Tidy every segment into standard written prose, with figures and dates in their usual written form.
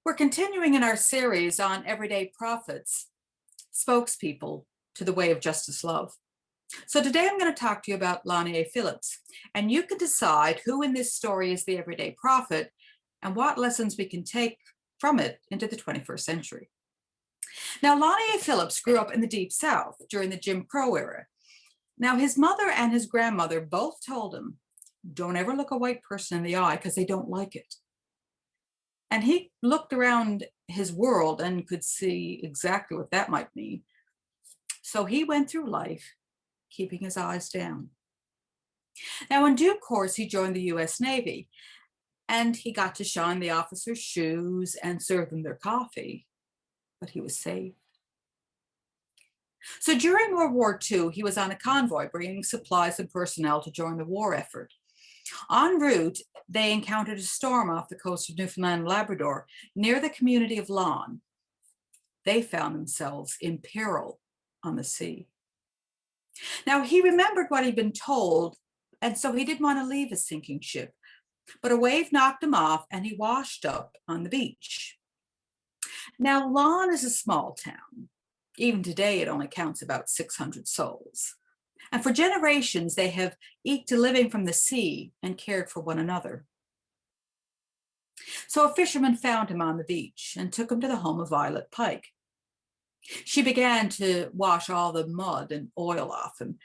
We're continuing in our series on everyday prophets, spokespeople to the way of justice love. So today I'm going to talk to you about Lonnie A. Phillips, and you can decide who in this story is the everyday prophet and what lessons we can take from it into the 21st century. Now, Lonnie A. Phillips grew up in the Deep South during the Jim Crow era. Now, his mother and his grandmother both told him, don't ever look a white person in the eye because they don't like it. And he looked around his world and could see exactly what that might mean. So he went through life keeping his eyes down. Now, in due course, he joined the U.S. Navy, and he got to shine the officers' shoes and serve them their coffee, but he was safe. So during World War II, he was on a convoy bringing supplies and personnel to join the war effort. En route, they encountered a storm off the coast of Newfoundland and Labrador near the community of Lawn. They found themselves in peril on the sea. Now, he remembered what he'd been told, and so he didn't want to leave his sinking ship, but a wave knocked him off and he washed up on the beach. Now, Lawn is a small town. Even today, it only counts about 600 souls. And for generations, they have eked a living from the sea and cared for one another. So a fisherman found him on the beach and took him to the home of Violet Pike. She began to wash all the mud and oil off him.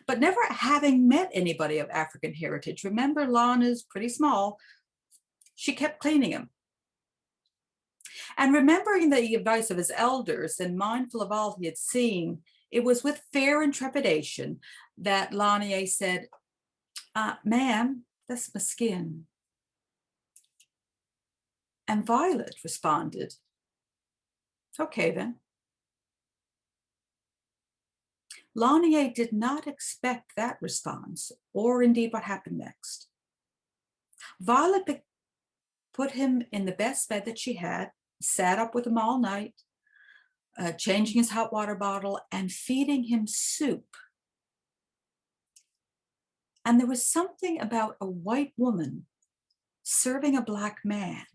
But never having met anybody of African heritage, remember, Lawn is pretty small, she kept cleaning him. And remembering the advice of his elders and mindful of all he had seen, it was with fear and trepidation that Lonnie said, ma'am, that's my skin. And Violet responded, okay then. Lonnie did not expect that response, or indeed what happened next. Violet put him in the best bed that she had, sat up with him all night, changing his hot water bottle and feeding him soup. And there was something about a white woman serving a black man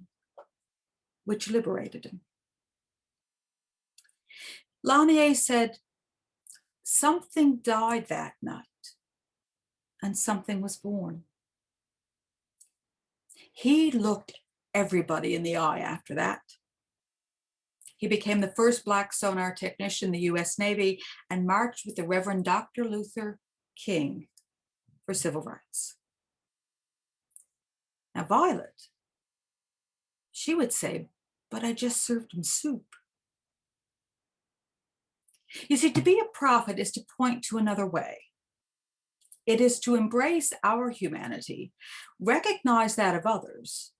which liberated him. Lonnie said, something died that night and something was born. He looked everybody in the eye after that. He became the first Black sonar technician in the U.S. Navy and marched with the Reverend Dr. Luther King for civil rights. Now, Violet, she would say, but I just served him soup. You see, to be a prophet is to point to another way. It is to embrace our humanity, recognize that of others,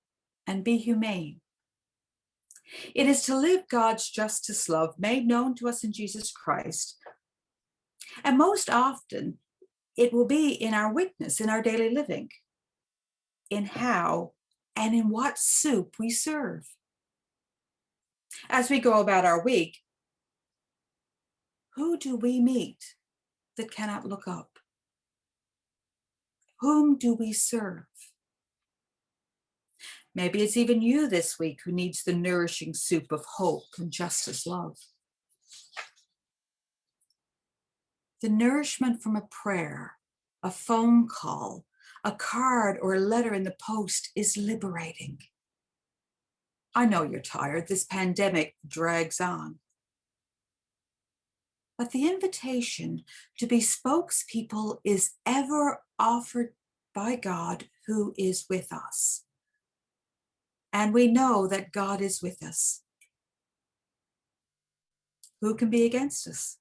and be humane. It is to live God's justice love made known to us in Jesus Christ. And most often, it will be in our witness, in our daily living, in how and in what soup we serve. As we go about our week, who do we meet that cannot look up? Whom do we serve? Maybe it's even you this week who needs the nourishing soup of hope and justice love. The nourishment from a prayer, a phone call, a card, or a letter in the post is liberating. I know you're tired. This pandemic drags on. But the invitation to be spokespeople is ever offered by God who is with us. And we know that God is with us. Who can be against us?